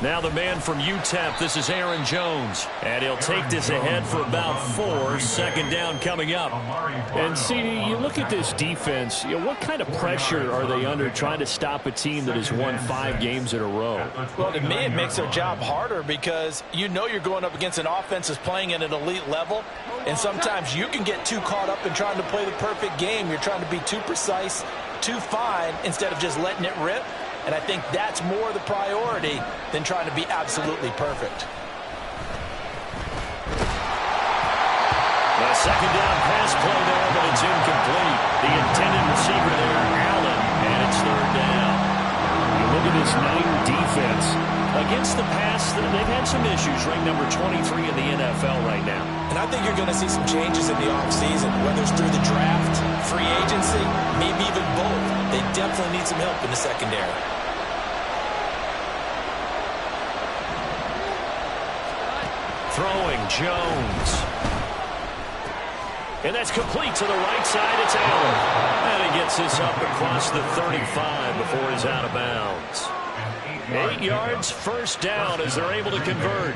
Now the man from UTEP, this is Aaron Jones. And he'll take this ahead for about 4. Second down coming up. And, CD, you look at this defense, what kind of pressure are they under trying to stop a team that has won 5 games in a row? Well, to me, it makes their job harder because you know you're going up against an offense that's playing at an elite level. And sometimes you can get too caught up in trying to play the perfect game. You're trying to be too precise, too fine, instead of just letting it rip. And I think that's more the priority than trying to be absolutely perfect. The second down pass play there, but it's incomplete. The intended receiver there, Allen, and it's third down. You look at this Niner defense. Against the pass, they've had some issues, ranked number 23 in the NFL right now. And I think you're going to see some changes in the offseason, whether it's through the draft, free agency, maybe even both. They definitely need some help in the secondary. Throwing Jones. And that's complete to the right side. It's Allen. And he gets this up across the 35 before he's out of bounds. 8 yards, first down as they're able to convert.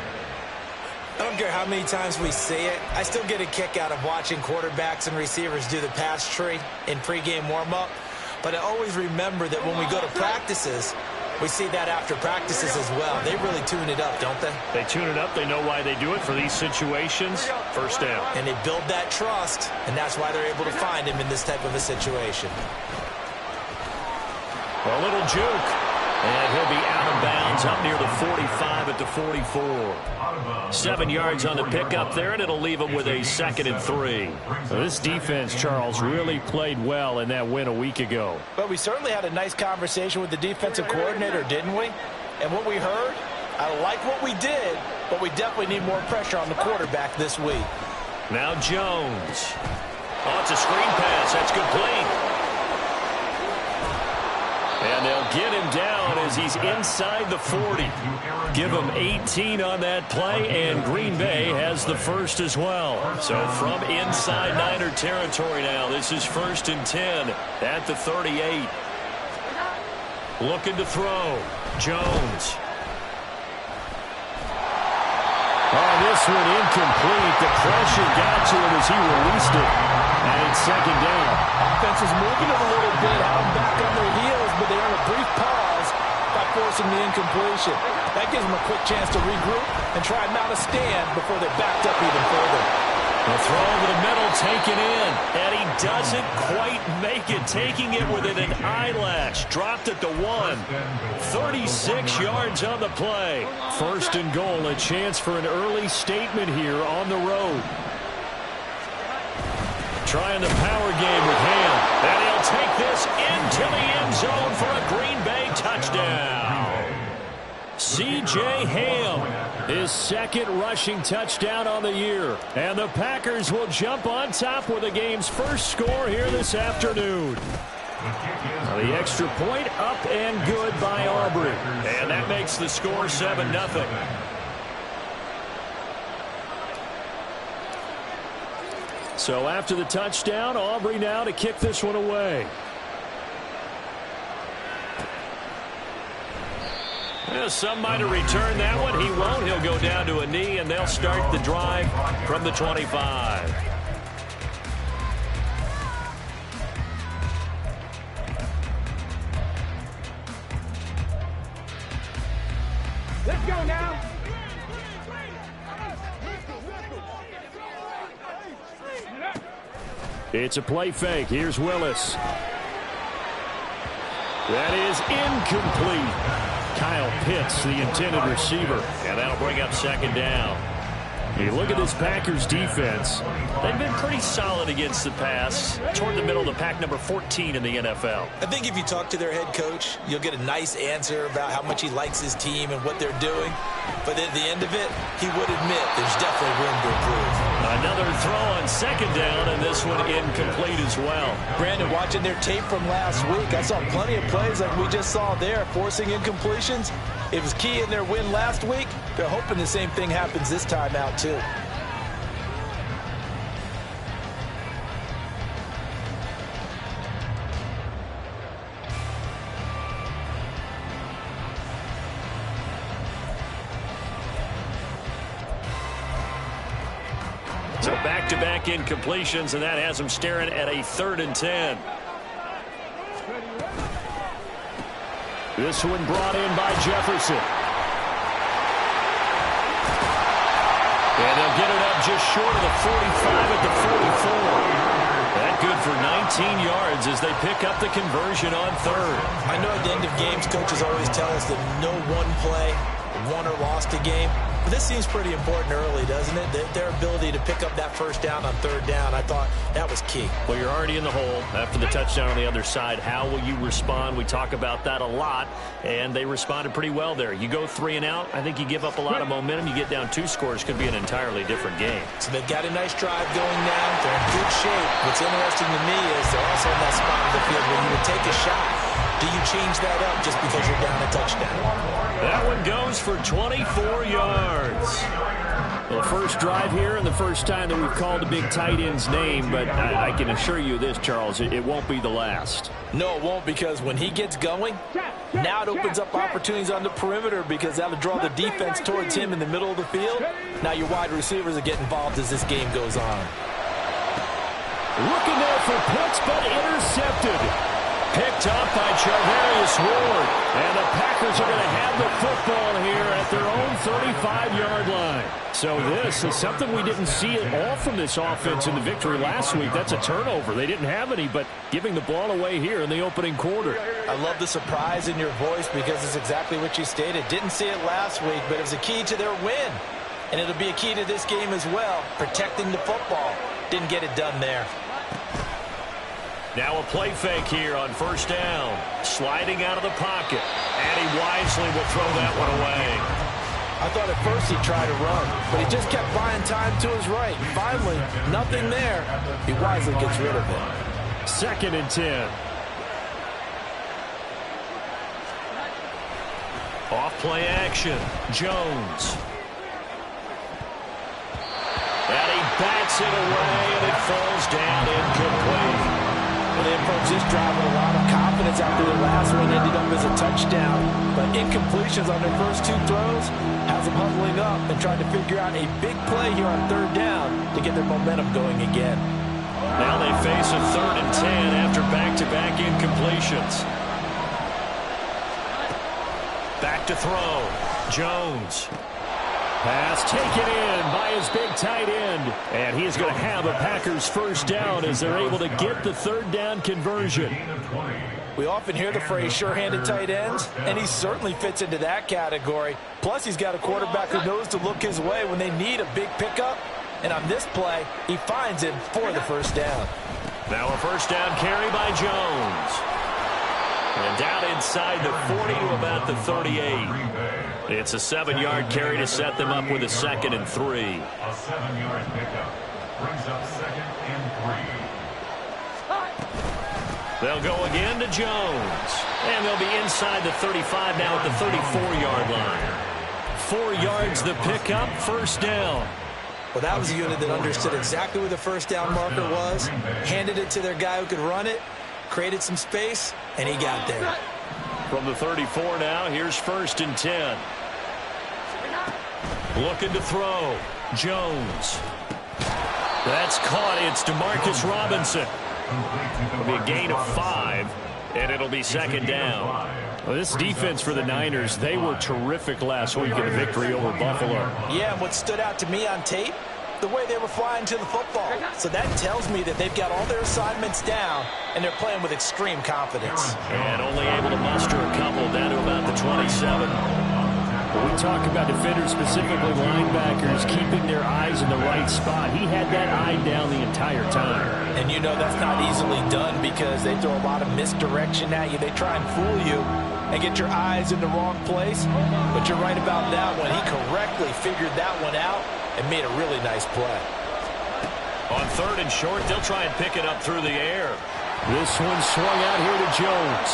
I don't care how many times we see it. I still get a kick out of watching quarterbacks and receivers do the pass tree in pregame warm-up. But I always remember that when we go to practices, we see that after practices as well. They really tune it up, don't they? They tune it up. They know why they do it for these situations. First down. And they build that trust, and that's why they're able to find him in this type of a situation. A little juke. And he'll be out of bounds up near the 45 at the 44. 7 yards on the pickup there, and it'll leave him with a 2nd and 3. So this defense, Charles, really played well in that win a week ago. But we certainly had a nice conversation with the defensive coordinator, didn't we? And what we heard, I like what we did, but we definitely need more pressure on the quarterback this week. Now Jones. Oh, it's a screen pass. That's complete. And they'll get him down as he's inside the 40. Give him 18 on that play, and Green Bay has the first as well. So from inside Niner territory now, this is 1st and 10 at the 38. Looking to throw. Jones. Oh, this one incomplete. The pressure got to him as he released it. And it's 2nd down. Offense is moving it a little bit, out back on their heels, but they earn a brief pause by forcing the incompletion. That gives them a quick chance to regroup and try and mount a stand before they're backed up even further. The throw over the middle taken in, and he doesn't quite make it, taking it within an eyelash. Dropped at the 1. 36 yards on the play. 1st and goal, a chance for an early statement here on the road. Trying the power game with Ham. And he'll take this into the end zone for a Green Bay touchdown. C.J. Ham, his 2nd rushing touchdown on the year. And the Packers will jump on top with the game's first score here this afternoon. Now the extra point up and good by Aubrey. And that makes the score 7-0. So after the touchdown, Aubrey now to kick this one away. Well, some might have returned that one. He won't. He'll go down to a knee, and they'll start the drive from the 25. Let's go now. It's a play fake. Here's Willis. That is incomplete. Kyle Pitts, the intended receiver. And that'll bring up 2nd down. You look at this Packers defense. They've been pretty solid against the pass. Toward the middle of the pack, number 14 in the NFL. I think if you talk to their head coach, you'll get a nice answer about how much he likes his team and what they're doing. But at the end of it, he would admit there's definitely room to improve. Another throw on 2nd down, and this one incomplete as well. Brandon, watching their tape from last week, I saw plenty of plays like we just saw there, forcing incompletions. It was key in their win last week. They're hoping the same thing happens this time out, too. Back-to-back incompletions, and that has them staring at a 3rd and 10. This one brought in by Jefferson. And they'll get it up just short of the 45 at the 44. That good for 19 yards as they pick up the conversion on 3rd. I know at the end of games, coaches always tell us that no one play won or lost a game. But this seems pretty important early, doesn't it? Their ability to pick up that 1st down on 3rd down, I thought that was key. Well, you're already in the hole after the touchdown on the other side. How will you respond? We talk about that a lot, and they responded pretty well there. You go 3 and out, I think you give up a lot of momentum. You get down 2 scores, could be an entirely different game. So they've got a nice drive going now. They're in good shape. What's interesting to me is they're also in that spot of the field where you would take a shot. Do you change that up just because you're down a touchdown? That one goes for 24 yards. Well, first drive here and the first time that we've called a big tight end's name, but I can assure you this, Charles, it won't be the last. No, it won't, because when he gets going, now it opens up opportunities on the perimeter because that'll draw the defense towards him in the middle of the field. Now your wide receivers will get involved as this game goes on. Looking there for picks, but intercepted. Picked up by Charvarius Ward. And the Packers are going to have the football here at their own 35-yard line. So this is something we didn't see at all from this offense in the victory last week. That's a turnover. They didn't have any, but giving the ball away here in the opening quarter. I love the surprise in your voice because it's exactly what you stated. Didn't see it last week, but it was a key to their win. And it'll be a key to this game as well, protecting the football. Didn't get it done there. Now a play fake here on 1st down. Sliding out of the pocket. And he wisely will throw that one away. I thought at first he'd try to run, but he just kept buying time to his right. Finally, nothing there. He wisely gets rid of it. 2nd and 10. Off play action. Jones. And he bats it away, and it falls down incomplete. Well, they approached this drive with a lot of confidence after their last one ended up as a touchdown. But incompletions on their first 2 throws has them huddling up and trying to figure out a big play here on 3rd down to get their momentum going again. Now they face a 3rd and 10 after back-to-back incompletions. Back to throw. Jones. Pass taken in by his big tight end. And he's going to have a Packers 1st down as they're able to get the 3rd down conversion. We often hear the phrase sure-handed tight ends, and he certainly fits into that category. Plus, he's got a quarterback who knows to look his way when they need a big pickup. And on this play, he finds him for the 1st down. Now a 1st down carry by Jones. And down inside the 40 to about the 38. It's a 7-yard carry to set them up with a 2nd and 3. A 7-yard pickup brings up 2nd and 3. They'll go again to Jones. And they'll be inside the 35 now at the 34-yard line. 4 yards the pickup, 1st down. Well, that was a unit that understood exactly where the 1st down marker was, handed it to their guy who could run it, created some space, and he got there. From the 34 now, here's 1st and 10. Looking to throw. Jones. That's caught. It's DeMarcus Robinson. It'll be a gain of 5, and it'll be 2nd down. Well, this defense for the Niners, they were terrific last week in the victory over Buffalo. Yeah, and what stood out to me on tape, the way they were flying to the football. So that tells me that they've got all their assignments down, and they're playing with extreme confidence. And only able to muster a couple down to about the 27. When we talk about defenders, specifically linebackers, keeping their eyes in the right spot, he had that eye down the entire time. And you know that's not easily done because they throw a lot of misdirection at you. They try and fool you and get your eyes in the wrong place. But you're right about that one. He correctly figured that one out and made a really nice play. On 3rd and short, they'll try and pick it up through the air. This one swung out here to Jones.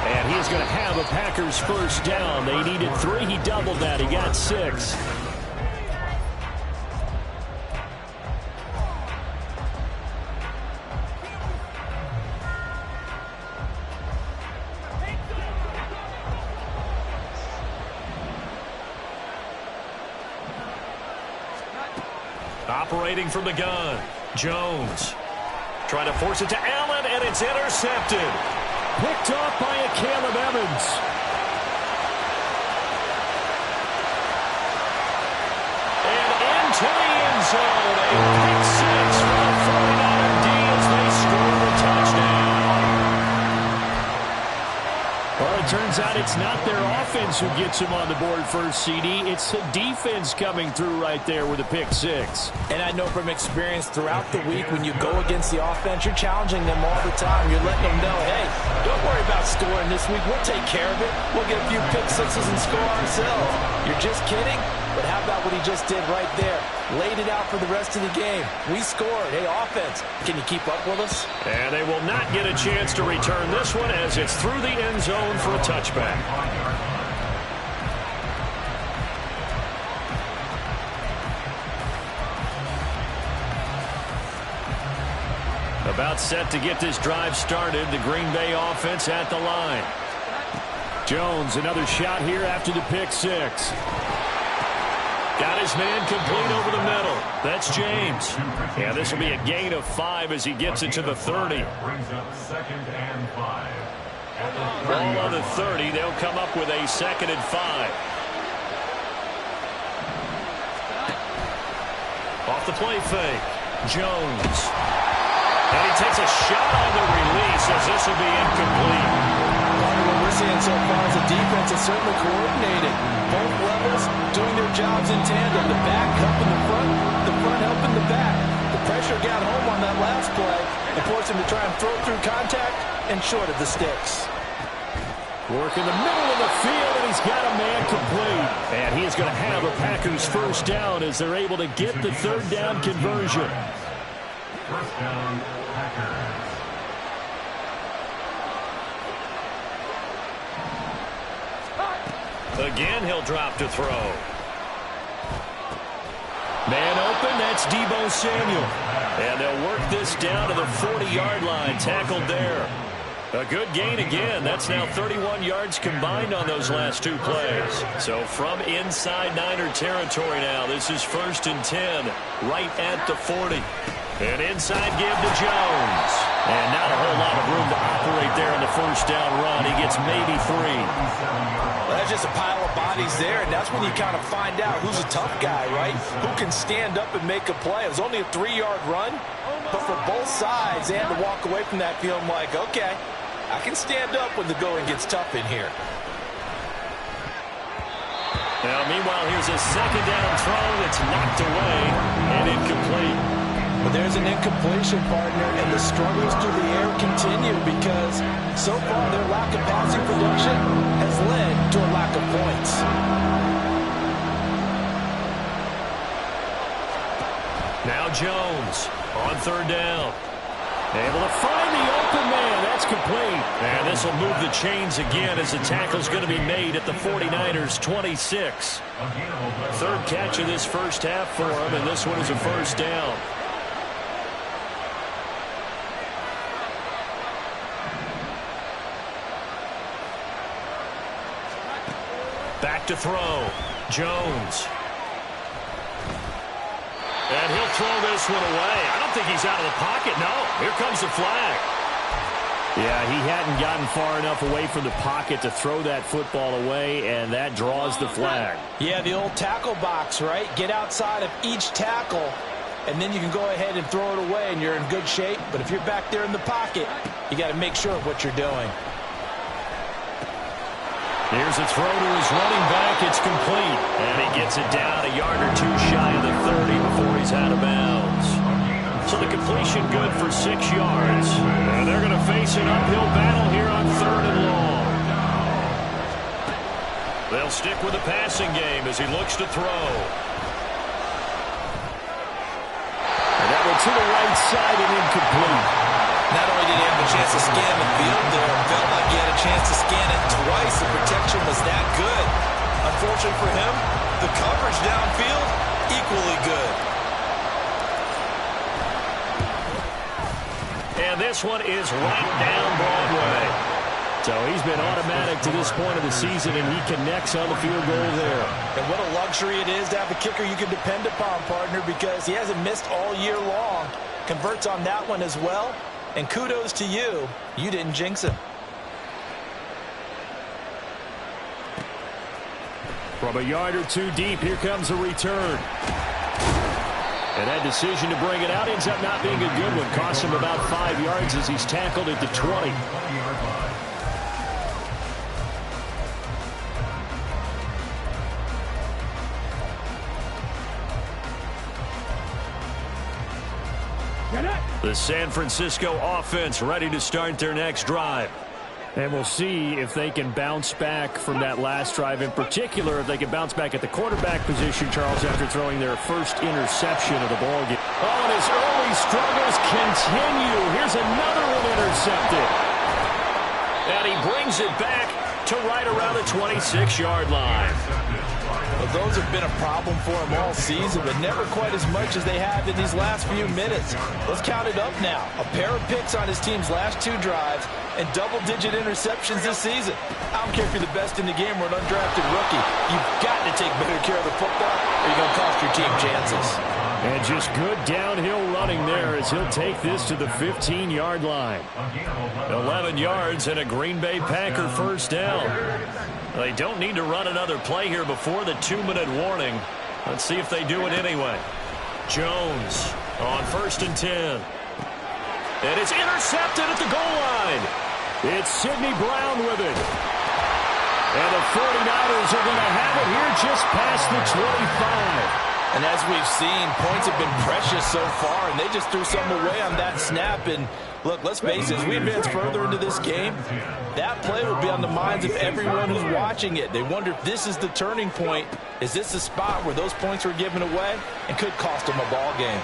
And he's going to have a Packers 1st down. They needed 3. He doubled that. He got 6. Operating from the gun, Jones. Trying to force it to Allen, and it's intercepted. Picked off by a Caleb Evans. And into the end zone. A pick six for the 49er D as they score a touchdown. Well, it turns out it's not their offense who gets him on the board first, CD. It's the defense coming through right there with a pick six. And I know from experience throughout the week, when you go against the offense, you're challenging them all the time. You're letting them know, hey, don't worry about scoring this week. We'll take care of it. We'll get a few pick sixes and score ourselves. You're just kidding? But how about what he just did right there? Laid it out for the rest of the game. We scored. Hey, offense, can you keep up with us? And they will not get a chance to return this one as it's through the end zone for a touchback. About set to get this drive started. The Green Bay offense at the line. Jones, another shot here after the pick six. Got his man complete over the middle. That's James. Yeah, this will be a gain of 5 as he gets it to the 30. Brings up 2nd and 5. Ball on the 30. They'll come up with a 2nd and 5. Off the play fake. Jones. And he takes a shot on the release as this will be incomplete. What we're seeing so far is the defense is certainly coordinated. Both levels doing their jobs in tandem. The back helping the front helping the back. The pressure got home on that last play and forced him to try and throw through contact and short of the sticks. Work in the middle of the field, and he's got a man complete. And he is going to have a Packers first down as they're able to get the third down conversion. First down, Packers. Again, he'll drop to throw. Man open, that's Deebo Samuel. And they'll work this down to the 40-yard line, tackled there. A good gain again. That's now 31 yards combined on those last 2 plays. So from inside Niner territory now, this is 1st and 10, right at the 40. An inside give to Jones. And not a whole lot of room to operate there in the first down run. He gets maybe 3. Well, that's just a pile of bodies there, and that's when you kind of find out who's a tough guy, right? Who can stand up and make a play. It was only a 3-yard run, but for both sides, they had to walk away from that feeling like, okay, I can stand up when the going gets tough in here. Now, meanwhile, here's a 2nd down throw that's knocked away and incomplete. But there's an incompletion, partner, and the struggles through the air continue because so far their lack of passing production has led to a lack of points. Now Jones on 3rd down. Able to find the open man. That's complete. And this will move the chains again as the tackle's going to be made at the 49ers' 26. 3rd catch of this first half for him, and this one is a first down. Back to throw. Jones. And he'll throw this one away. I don't think he's out of the pocket. No, here comes the flag. Yeah, he hadn't gotten far enough away from the pocket to throw that football away, and that draws the flag. Yeah, the old tackle box, right? Get outside of each tackle, and then you can go ahead and throw it away, and you're in good shape. But if you're back there in the pocket, you got to make sure of what you're doing. Here's a throw to his running back. It's complete. And he gets it down a yard or 2 shy of the 30 before he's out of bounds. So the completion good for 6 yards. And they're going to face an uphill battle here on 3rd and long. They'll stick with the passing game as he looks to throw. And that one to the right side and incomplete. Not only did he have a chance to scan the field there, felt like he had a chance to scan it twice. The protection was that good. Unfortunately for him, the coverage downfield, equally good. And this one is right down Broadway. So he's been automatic to this point of the season, and he connects on the field goal there. And what a luxury it is to have a kicker you can depend upon, partner, because he hasn't missed all year long. Converts on that one as well. And kudos to you. You didn't jinx him. From a yard or two deep, here comes a return. And that decision to bring it out ends up not being a good one. Costs him about 5 yards as he's tackled at the 20. The San Francisco offense ready to start their next drive. And we'll see if they can bounce back from that last drive. In particular, if they can bounce back at the quarterback position, Charles, after throwing their first interception of the ballgame. Oh, and his early struggles continue. Here's another one intercepted. And he brings it back to right around the 26-yard line. Well, those have been a problem for him all season, but never quite as much as they have in these last few minutes. Let's count it up now. A pair of picks on his team's last 2 drives and double-digit interceptions this season. I don't care if you're the best in the game or an undrafted rookie. You've got to take better care of the football or you're going to cost your team chances. And just good downhill running there as he'll take this to the 15-yard line. 11 yards and a Green Bay Packer first down. They don't need to run another play here before the 2-minute warning. Let's see if they do it anyway. Jones on 1st and 10. And it's intercepted at the goal line. It's Sidney Brown with it. And the 49ers are going to have it here just past the 25. And as we've seen, points have been precious so far, and they just threw some away on that snap. And look, let's face it, as we advance further into this game, that play will be on the minds of everyone who's watching it. They wonder if this is the turning point. Is this the spot where those points were given away and could cost them a ball game?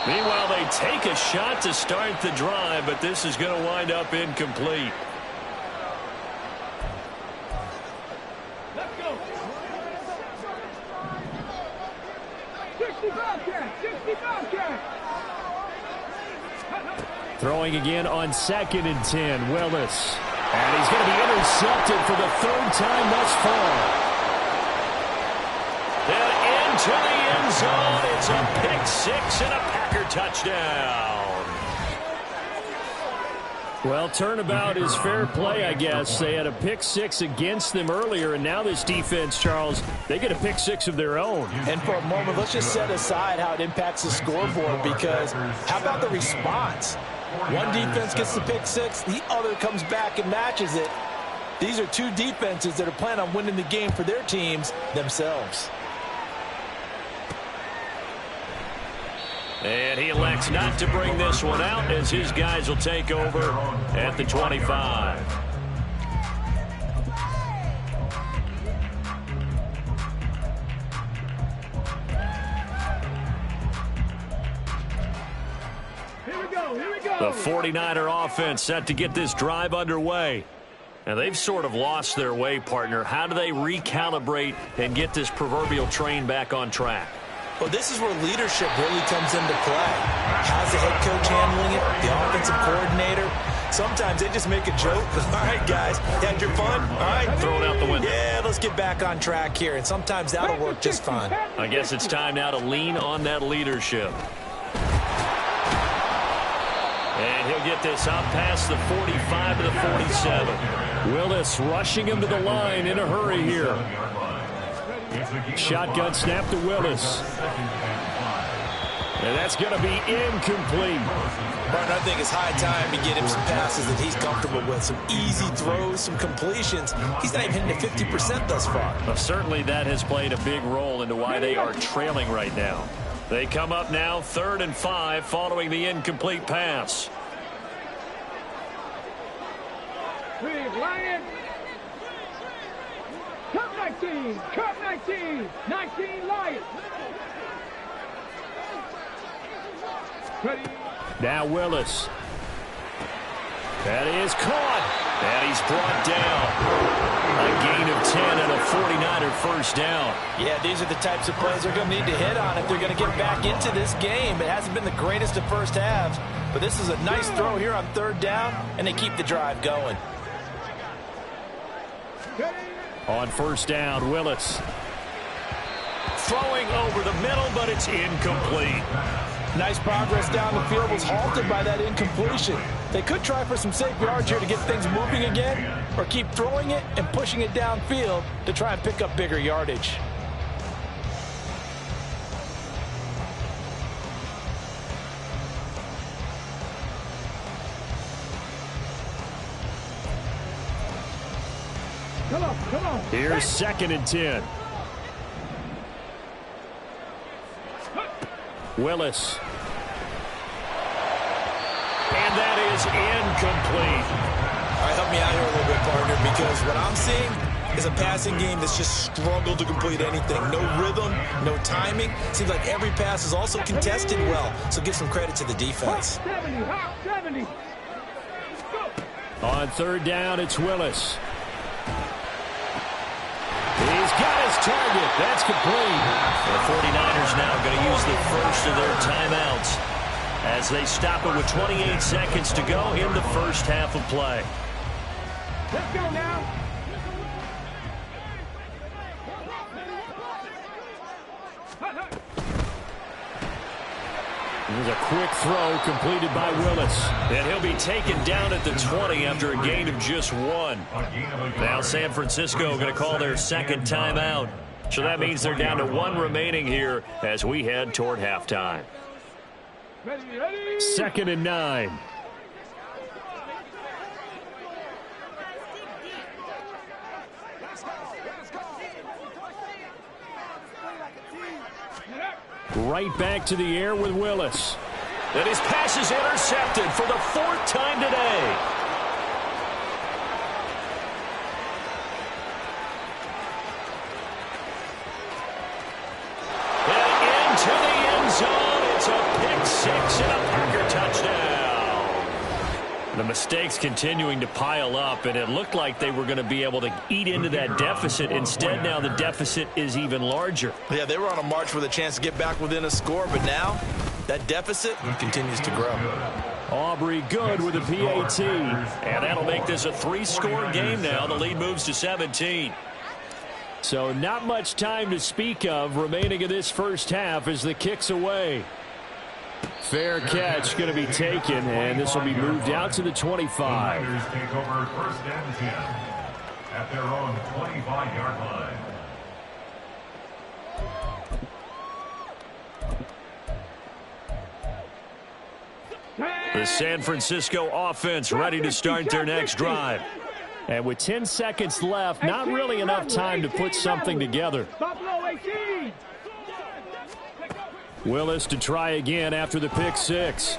Meanwhile, they take a shot to start the drive, but this is going to wind up incomplete. Let's go. 65 catch. Throwing again on 2nd and 10, Willis. And he's going to be intercepted for the 3rd time thus far. And into the end zone. It's a pick 6 and a Packer touchdown. Well, turnabout is fair play, I guess. They had a pick 6 against them earlier, and now this defense, Charles, they get a pick 6 of their own. And for a moment, let's just set aside how it impacts the scoreboard, because how about the response? One defense gets the pick 6, the other comes back and matches it. These are 2 defenses that are planning on winning the game for their teams themselves. And he elects not to bring this one out as his guys will take over at the 25. Here we go. The 49er offense set to get this drive underway. And they've sort of lost their way, partner. How do they recalibrate and get this proverbial train back on track? Well, this is where leadership really comes into play. How's the head coach handling it? The offensive coordinator? Sometimes they just make a joke. All right, guys, had your fun? All right, throw it out the window. Yeah, let's get back on track here. And sometimes that'll work just fine. I guess it's time now to lean on that leadership. And he'll get this out past the 45 to the 47. Willis rushing him to the line in a hurry here. Shotgun snap to Willis. And that's going to be incomplete. But I think it's high time to get him some passes that he's comfortable with. Some easy throws, some completions. He's not even hitting the 50% thus far. Well, certainly that has played a big role into why they are trailing right now. They come up now 3rd and 5 following the incomplete pass. Lion. Cut 19. 19 light. Ready. Now Willis. That is caught. And he's brought down. A gain of 10 and a 49er first down. Yeah, these are the types of plays they're going to need to hit on if they're going to get back into this game. It hasn't been the greatest of first halves, but this is a nice throw here on third down, and they keep the drive going. On first down, Willis. Throwing over the middle, but it's incomplete. Nice progress down the field was halted by that incompletion. They could try for some safe yards here to get things moving again, or keep throwing it and pushing it downfield to try and pick up bigger yardage. Come on. Here's 2nd and 10. Willis. And that is incomplete. All right, help me out here a little bit, partner, because what I'm seeing is a passing game that's just struggled to complete anything. No rhythm, no timing. Seems like every pass is also contested well, so give some credit to the defense. 70. On third down, it's Willis. He's got his target. That's complete. The 49ers now going to use the first of their timeouts as they stop it with 28 seconds to go in the first half of play. Let's go now. There's a quick throw completed by Willis. And he'll be taken down at the 20 after a gain of just 1. Now San Francisco going to call their second timeout. So that means they're down to 1 remaining here as we head toward halftime. Ready. 2nd and 9. Right back to the air with Willis. And his pass is intercepted for the 4th time today. And into the end zone. It's a pick 6 and a Parker touchdown. The mistakes continuing to pile up, and it looked like they were going to be able to eat into that deficit. Instead, now the deficit is even larger. Yeah, they were on a march with a chance to get back within a score, but now that deficit continues to grow. Aubrey good with a PAT. And that'll make this a 3-score game now. The lead moves to 17. So not much time to speak of remaining in this first half as the kick's away. Fair catch going to be taken, and this will be moved out to the 25. Niners take over 1st and 10 at their own 25-yard line. The San Francisco offense ready to start their next drive. And with 10 seconds left, not really enough time to put something together. Buffalo 18. Willis to try again after the pick 6.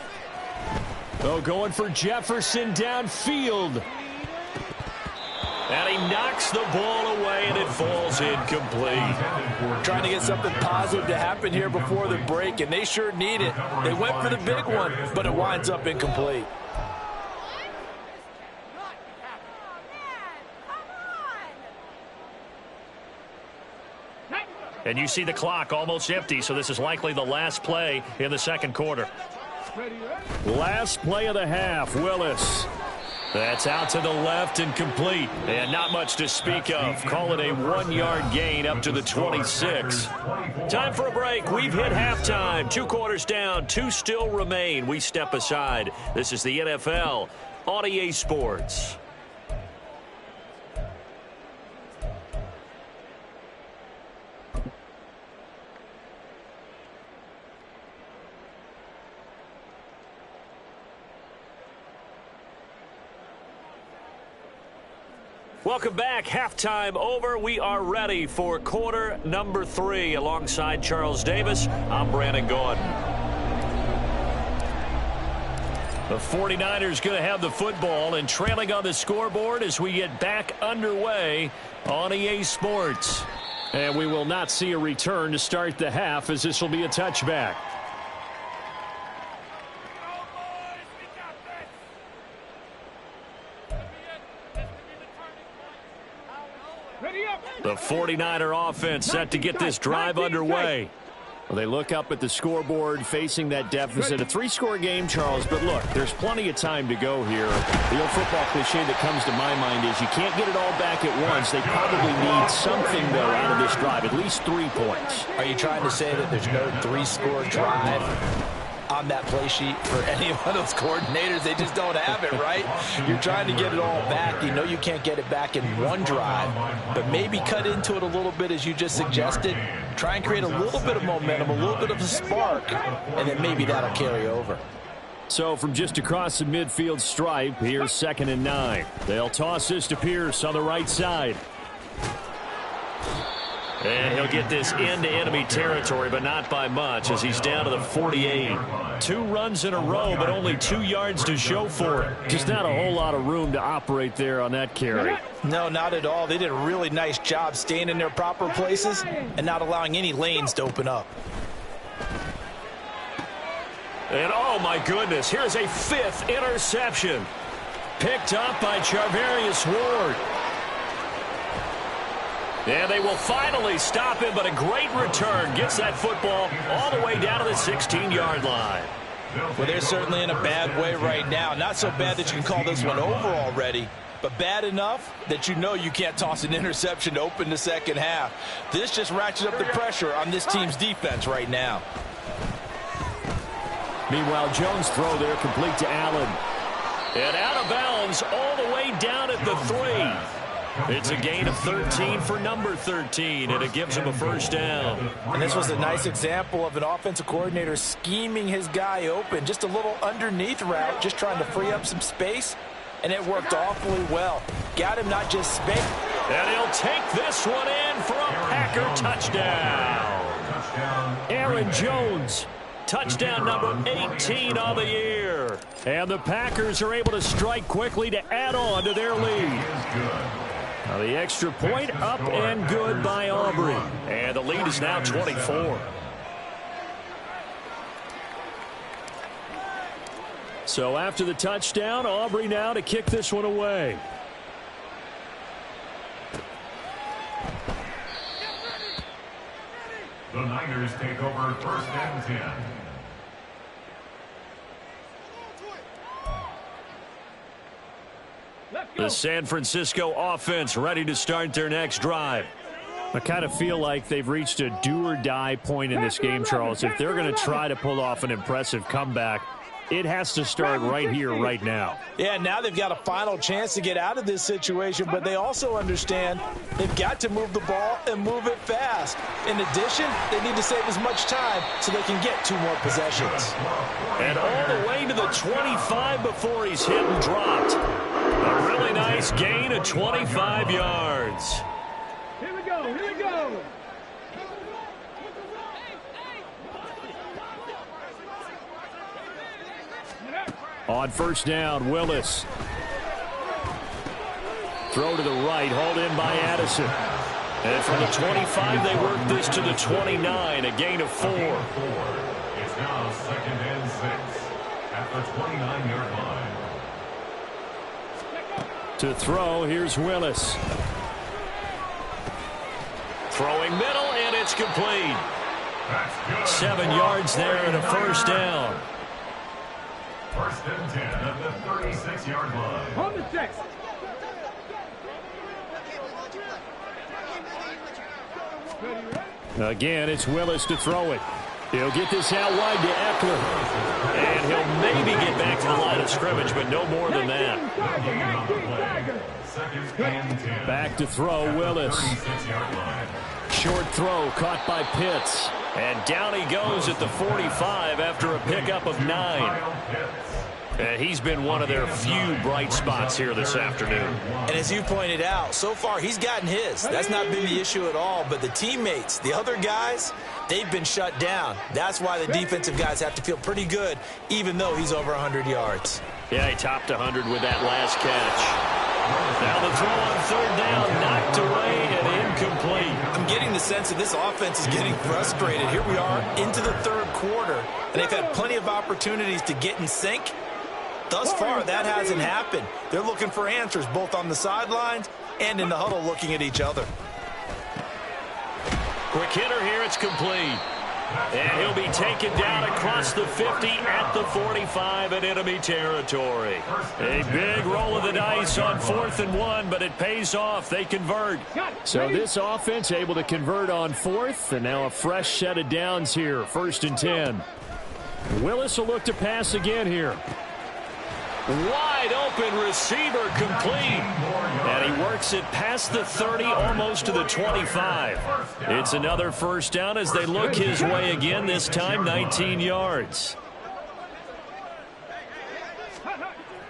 Oh, going for Jefferson downfield. And he knocks the ball away, and it falls incomplete. Trying to get something positive to happen here before the break, and they sure need it. They went for the big one, but it winds up incomplete. And you see the clock almost empty, so this is likely the last play in the second quarter. Last play of the half, Willis. That's out to the left and complete. And not much to speak of. Call it a 1-yard gain up to the 26. Time for a break. We've hit halftime. 2 quarters down. 2 still remain. We step aside. This is the NFL on EA Sports. Welcome back. Halftime over. We are ready for quarter number 3. Alongside Charles Davis, I'm Brandon Gordon. The 49ers going to have the football and trailing on the scoreboard as we get back underway on EA Sports. And we will not see a return to start the half as this will be a touchback. The 49er offense set to get this drive underway. Well, they look up at the scoreboard facing that deficit. A 3-score game, Charles, but look, there's plenty of time to go here. The old football cliche that comes to my mind is you can't get it all back at once. They probably need something, though, out of this drive, at least 3 points. Are you trying to say that there's no 3-score drive on that play sheet for any of those coordinators? They just don't have it, right? You're trying to get it all back. You know you can't get it back in one drive, but maybe cut into it a little bit as you just suggested. Try and create a little bit of momentum, a little bit of a spark, and then maybe that'll carry over. So from just across the midfield stripe, here's 2nd and 9. They'll toss this to Pierce on the right side. And he'll get this into enemy territory, but not by much as he's down to the 48. 2 runs in a row, but only 2 yards to show for it. Just not a whole lot of room to operate there on that carry. No, not at all. They did a really nice job staying in their proper places and not allowing any lanes to open up. And oh my goodness, here's a 5th interception. Picked up by Charvarius Ward. And they will finally stop him, but a great return. Gets that football all the way down to the 16-yard line. Well, they're certainly in a bad way right now. Not so bad that you can call this one over already, but bad enough that you know you can't toss an interception to open the second half. This just ratchets up the pressure on this team's defense right now. Meanwhile, Jones' throw there complete to Allen. And out of bounds all the way down at the 3. It's a gain of 13 for number 13, and it gives him a first down. And this was a nice example of an offensive coordinator scheming his guy open. Just a little underneath route, just trying to free up some space, and it worked awfully well. Got him not just space. And he'll take this one in for a Packer touchdown. Aaron Jones. Touchdown number 18 on the year. And the Packers are able to strike quickly to add on to their lead. Now the extra point up and good by Aubrey. And the lead is now 24. So after the touchdown, Aubrey now to kick this one away. The Niners take over 1st and 10. The San Francisco offense ready to start their next drive. I kind of feel like they've reached a do-or-die point in this game, Charles. If they're going to try to pull off an impressive comeback, it has to start right here, right now. Yeah, now they've got a final chance to get out of this situation, but they also understand they've got to move the ball and move it fast. In addition, they need to save as much time so they can get 2 more possessions. And all the way to the 25 before he's hit and dropped. A really nice gain of 25 yards. Here we go, here we go. On first down, Willis. Throw to the right, hauled in by Addison. And from the 25, they work this to the 29, a gain of 4. It's now 2nd and 6 at the 29-yard line. To throw, here's Willis. Throwing middle, and it's complete. 7 yards there and a first down. 1st and 10 at the 36-yard line. On the 6. Again, it's Willis to throw it. He'll get this out wide to Eckler. And he'll maybe get back to the line of scrimmage, but no more than that. Back to throw, Willis. Short throw caught by Pitts. And down he goes at the 45 after a pickup of 9. And he's been one of their few bright spots here this afternoon. And as you pointed out, so far he's gotten his. That's not been the issue at all. But the teammates, the other guys, they've been shut down. That's why the defensive guys have to feel pretty good, even though he's over 100 yards. Yeah, he topped 100 with that last catch. Now the throw on third down, knocked away and incomplete. I'm getting the sense that this offense is getting frustrated. Here we are into the third quarter, and they've had plenty of opportunities to get in sync. Thus far, that hasn't happened. They're looking for answers both on the sidelines and in the huddle looking at each other. Quick hitter here, it's complete. And he'll be taken down across the 50 at the 45 in enemy territory. A big roll of the dice on 4th and 1, but it pays off. They convert. So this offense able to convert on 4th, and now a fresh set of downs here. 1st and 10. Willis will look to pass again here. Wide open receiver complete. And he works it past the 30, almost to the 25. It's another first down as they look his way again, this time 19 yards.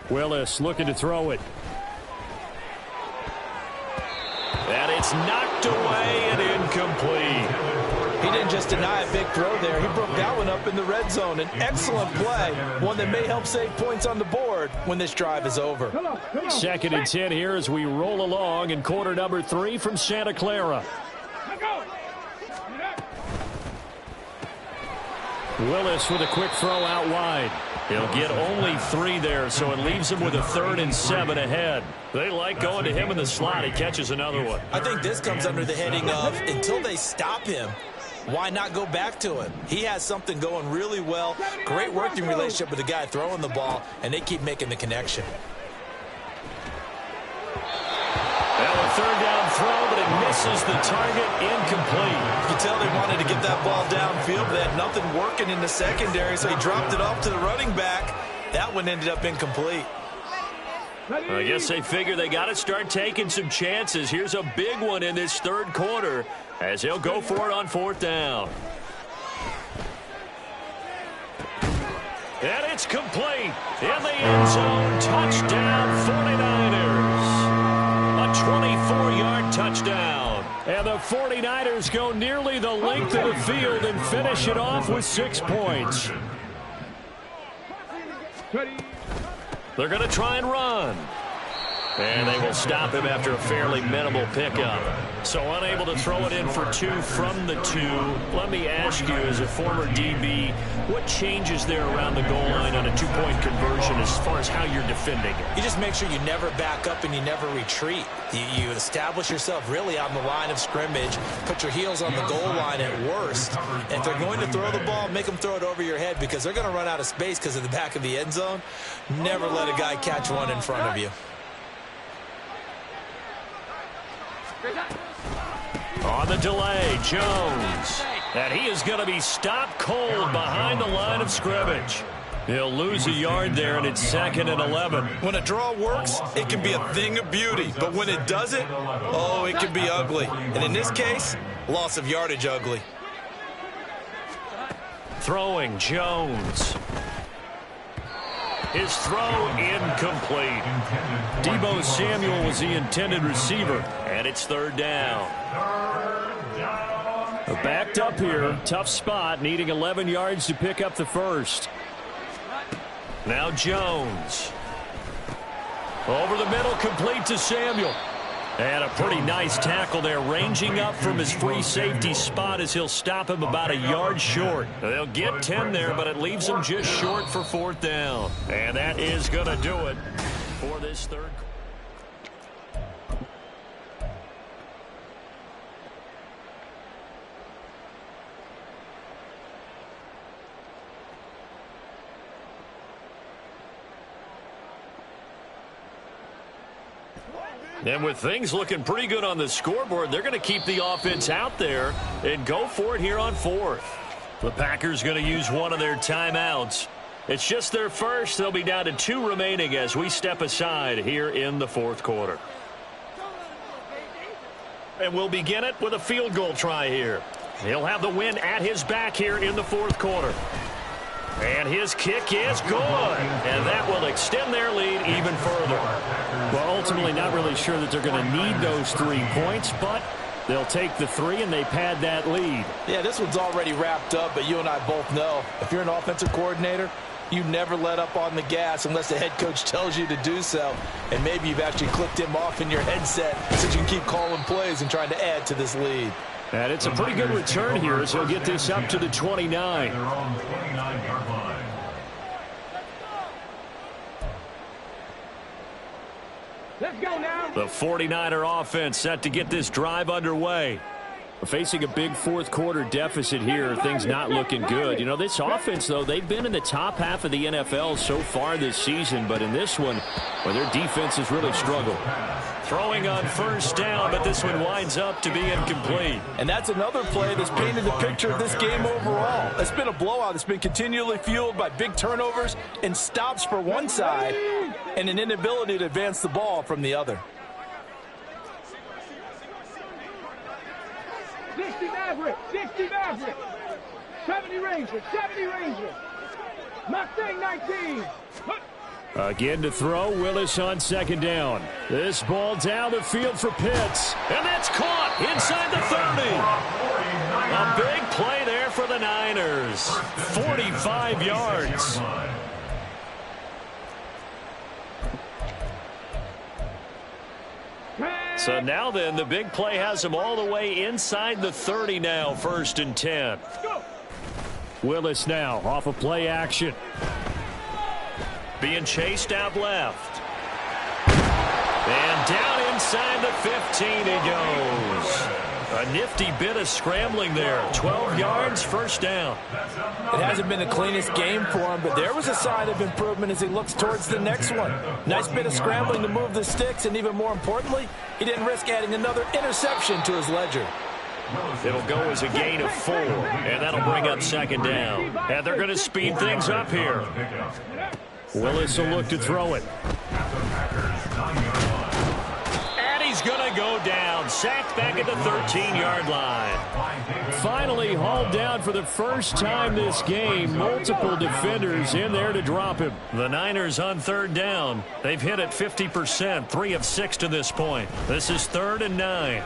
Willis looking to throw it. And it's knocked away and incomplete. He didn't just deny a big throw there. He broke that one up in the red zone. An excellent play, one that may help save points on the board when this drive is over. 2nd and 10 here as we roll along in quarter number 3 from Santa Clara. Willis with a quick throw out wide. He'll get only 3 there, so it leaves him with a 3rd and 7 ahead. They like going to him in the slot. He catches another one. I think this comes under the heading of until they stop him, why not go back to him? He has something going really well. Great working relationship with the guy throwing the ball, and they keep making the connection. Now a 3rd down throw, but it misses the target, incomplete. You can tell they wanted to get that ball downfield, but they had nothing working in the secondary, so he dropped it off to the running back. That one ended up incomplete. I guess they figure they got to start taking some chances. Here's a big one in this 3rd quarter as he'll go for it on 4th down. And it's complete. In the end zone, touchdown 49ers. A 24-yard touchdown. And the 49ers go nearly the length of the field and finish it off with 6 points. They're going to try and run. And they will stop him after a fairly minimal pickup. So unable to throw it in for 2 from the 2. Let me ask you, as a former DB, what changes there around the goal line on a 2-point conversion as far as how you're defending it? You just make sure you never back up and you never retreat. You establish yourself really on the line of scrimmage, put your heels on the goal line at worst. And if they're going to throw the ball, make them throw it over your head because they're going to run out of space because of the back of the end zone. Never let a guy catch one in front of you. On the delay, Jones. And he is going to be stopped cold behind the line of scrimmage. He'll lose a yard there, and it's 2nd and 11. When a draw works, it can be a thing of beauty. But when it doesn't, oh, it can be ugly. And in this case, loss of yardage ugly. Throwing, Jones. His throw incomplete. Deebo Samuel was the intended receiver, and it's 3rd down. Backed up here, tough spot, needing 11 yards to pick up the 1st. Now Jones. Over the middle, complete to Samuel. And a pretty nice tackle there, ranging up from his free safety spot as he'll stop him about a yard short. They'll get 10 there, but it leaves him just short for 4th down. And that is going to do it for this 3rd. And with things looking pretty good on the scoreboard, they're going to keep the offense out there and go for it here on 4th. The Packers going to use one of their timeouts. It's just their first. They'll be down to 2 remaining as we step aside here in the 4th quarter. And we'll begin it with a field goal try here. He'll have the win at his back here in the 4th quarter. And his kick is good. And that will extend their lead even further. Well, ultimately not really sure that they're going to need those 3 points, but they'll take the 3 and they pad that lead. Yeah, this one's already wrapped up, but you and I both know if you're an offensive coordinator, you never let up on the gas unless the head coach tells you to do so. And maybe you've actually clicked him off in your headset so you can keep calling plays and trying to add to this lead. And it's a pretty good return here as he'll get this up to the 29. They're on 29-yard line. 2 Let's go now. The 49er offense set to get this drive underway. Facing a big fourth quarter deficit here, things not looking good. You know, this offense, though, they've been in the top half of the NFL so far this season, but in this one, well, their defense has really struggled. Throwing on first down, but this one winds up to be incomplete. And that's another play that's painted the picture of this game overall. It's been a blowout. It's been continually fueled by big turnovers and stops for one side and an inability to advance the ball from the other. 60 Maverick, 60 Maverick. 70 Ranger, 70 Ranger. Mustang 19. Again to throw, Willis on second down. This ball down the field for Pitts. And that's caught inside the 30. A big play there for the Niners. 45 yards. So now then, the big play has him all the way inside the 30 now, 1st and 10. Willis now off of play action. Being chased out left. And down inside the 15 he goes. A nifty bit of scrambling there. 12 yards, 1st down. It hasn't been the cleanest game for him, but there was a sign of improvement as he looks towards the next one. Nice bit of scrambling to move the sticks, and even more importantly, he didn't risk adding another interception to his ledger. It'll go as a gain of 4, and that'll bring up 2nd down. And they're going to speed things up here. Willis will look to throw it. And he's going to go down. Sacked back at the 13-yard line. Finally hauled down for the first time this game. Multiple defenders in there to drop him. The Niners on 3rd down. They've hit it 50%, 3 of 6 to this point. This is 3rd and 9.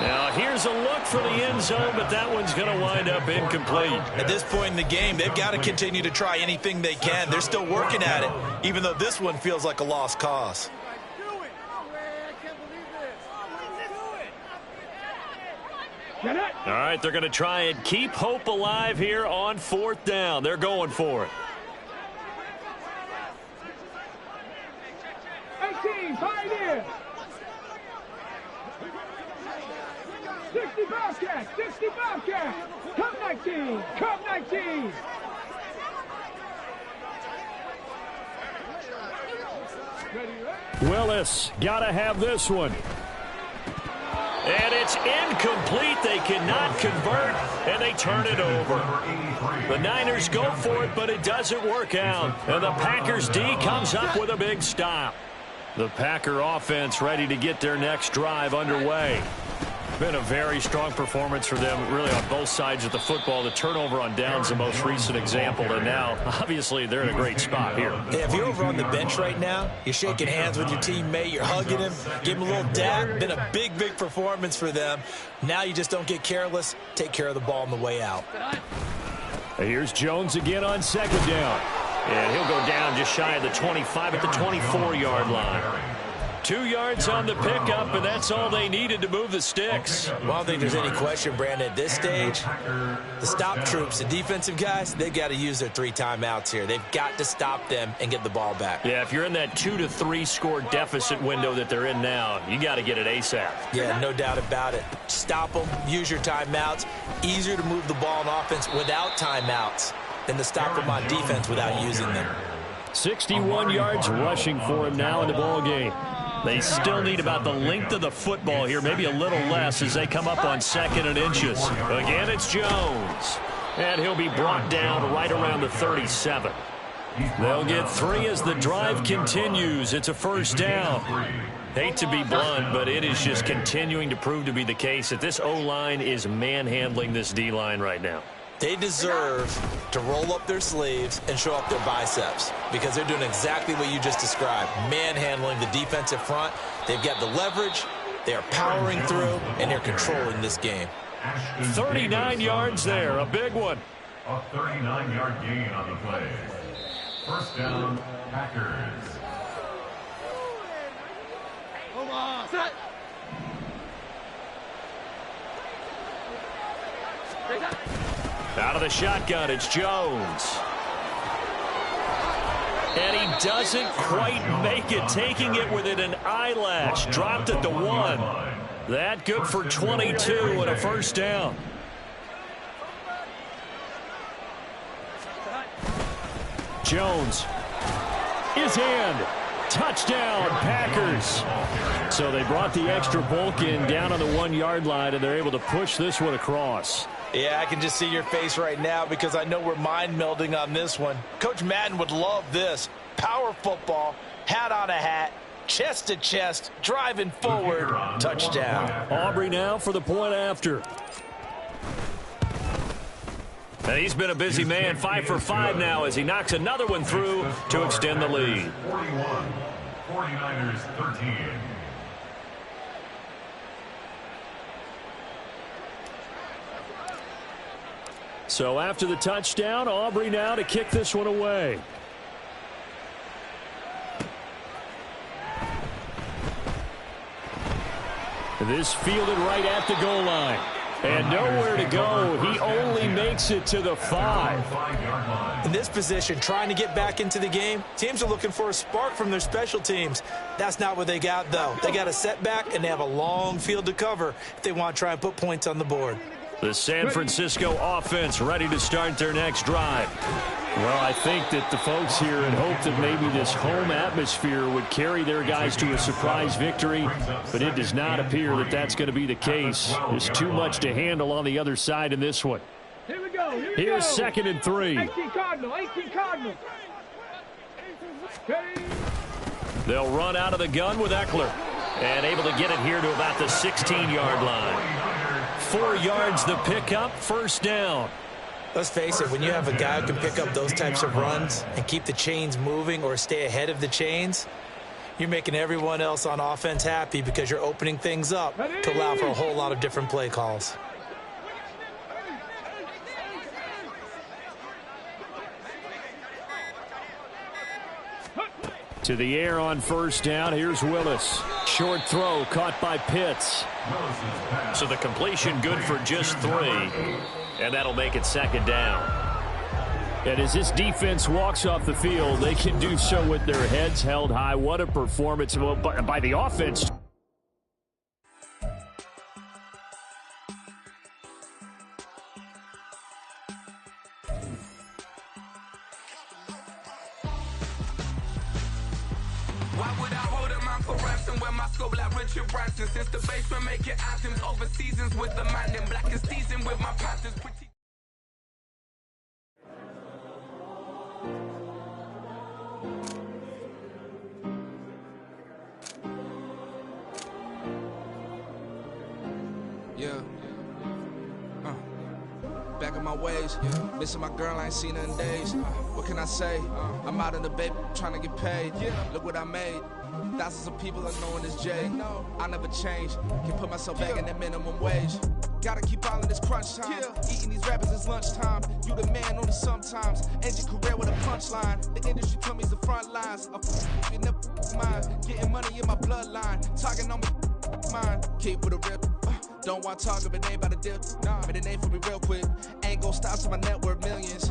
Now, here's a look for the end zone, but that one's going to wind up incomplete. At this point in the game, they've got to continue to try anything they can. They're still working at it, even though this one feels like a lost cause. All right, they're going to try and keep hope alive here on 4th down. They're going for it. 18, Pioneer. 60 Bobcat, 60 Bobcat. Cup 19, Cup 19. Willis got to have this one. And it's incomplete. They cannot convert, and they turn it over. The Niners go for it, but it doesn't work out. And the Packers D comes up with a big stop. The Packer offense ready to get their next drive underway. Been a very strong performance for them, really, on both sides of the football. The turnover on downs, the most recent example, and now, obviously, they're in a great spot here. Yeah, if you're over on the bench right now, you're shaking hands with your teammate, you're hugging him, give him a little dap. Been a big, big performance for them. Now you just don't get careless. Take care of the ball on the way out. Here's Jones again on 2nd down. And he'll go down just shy of the 25 at the 24-yard line. 2 yards on the pickup, and that's all they needed to move the sticks. Well, I don't think there's any question, Brandon, at this stage, the stop troops, the defensive guys, they've got to use their 3 timeouts here. They've got to stop them and get the ball back. Yeah, if you're in that 2 to 3 score deficit window that they're in now, you got to get it ASAP. Yeah, no doubt about it. Stop them, use your timeouts. Easier to move the ball on offense without timeouts than to stop them on defense without using them. 61 yards rushing for him now in the ball game. They still need about the length of the football here, maybe a little less as they come up on 2nd and inches. Again, it's Jones. And he'll be brought down right around the 37. They'll get 3 as the drive continues. It's a 1st down. Hate to be blunt, but it is just continuing to prove to be the case that this O-line is manhandling this D-line right now. They deserve to roll up their sleeves and show up their biceps because they're doing exactly what you just described, manhandling the defensive front. They've got the leverage, they're powering through, and they're controlling this game. 39 yards there, a big one. A 39-yard gain on the play. 1st down, Packers. Come on, set. Out of the shotgun, it's Jones. And he doesn't quite make it, taking it within an eyelash. Dropped at the 1. That good for 22 and a first down. Jones is in. Touchdown, Packers. So they brought the extra bulk in down on the 1-yard line, and they're able to push this one across. Yeah, I can just see your face right now because I know we're mind melding on this one. Coach Madden would love this. Power football, hat on a hat, chest to chest, driving forward, touchdown. Aubrey now for the point after. And he's been a busy man, 5 for 5 now as he knocks another one through to extend the lead. 41, 49ers 13. So after the touchdown, Aubrey now to kick this one away. This fielded right at the goal line. And nowhere to go. He only makes it to the 5. In this position, trying to get back into the game, teams are looking for a spark from their special teams. That's not what they got, though. They got a setback, and they have a long field to cover if they want to try and put points on the board. The San Francisco offense ready to start their next drive. Well, I think that the folks here had hoped that maybe this home atmosphere would carry their guys to a surprise victory, but it does not appear that that's going to be the case. There's too much to handle on the other side in this one. Here we go. Here's 2nd and 3. 18 Cardinal. 18 Cardinal. Okay. They'll run out of the gun with Eckler and able to get it here to about the 16-yard line. 4 yards the pickup, first down. Let's face it, when you have a guy who can pick up those types of runs and keep the chains moving or stay ahead of the chains, you're making everyone else on offense happy because you're opening things up to allow for a whole lot of different play calls. To the air on first down. Here's Willis. Short throw caught by Pitts. So the completion good for just 3. And that'll make it 2nd down. And as this defense walks off the field, they can do so with their heads held high. What a performance by the offense. Why would I hold him out for ransom when my scope like Richard Branson? Since the basement making items over seasons with the man in black is seasoned with my Panthers. Yeah. Back in my ways. Missing my girl, I ain't seen her in days. What can I say? I'm out in the baby trying to get paid. Look what I made. Thousands of people are knowing this Jay. I never change. Can put myself back in that minimum wage. Gotta keep all in this crunch time. Eating these rappers is lunchtime. You the man only sometimes. End your career with a punchline. The industry told me's the front lines. You never mind. Getting money in my bloodline. Talking on me, mine. Keep with a rip. Don't want to talk if it ain't about a dip. But it ain't for me real quick. Ain't gon' stop till my net worth millions.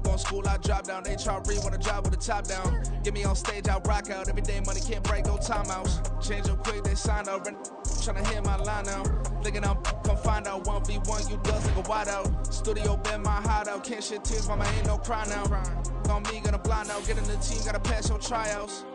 Going school, I drop down. HRE want a job with the top down. Get me on stage, I rock out. Every day money can't break, no timeouts. Change them quick, they sign up. Tryna hear my line now. Thinking I'm come find out 1v1, you does like a wide out. Studio been my hideout. Can't shed tears, mama ain't no cry now. On me, gonna blind out. Get in the team, gotta pass your tryouts.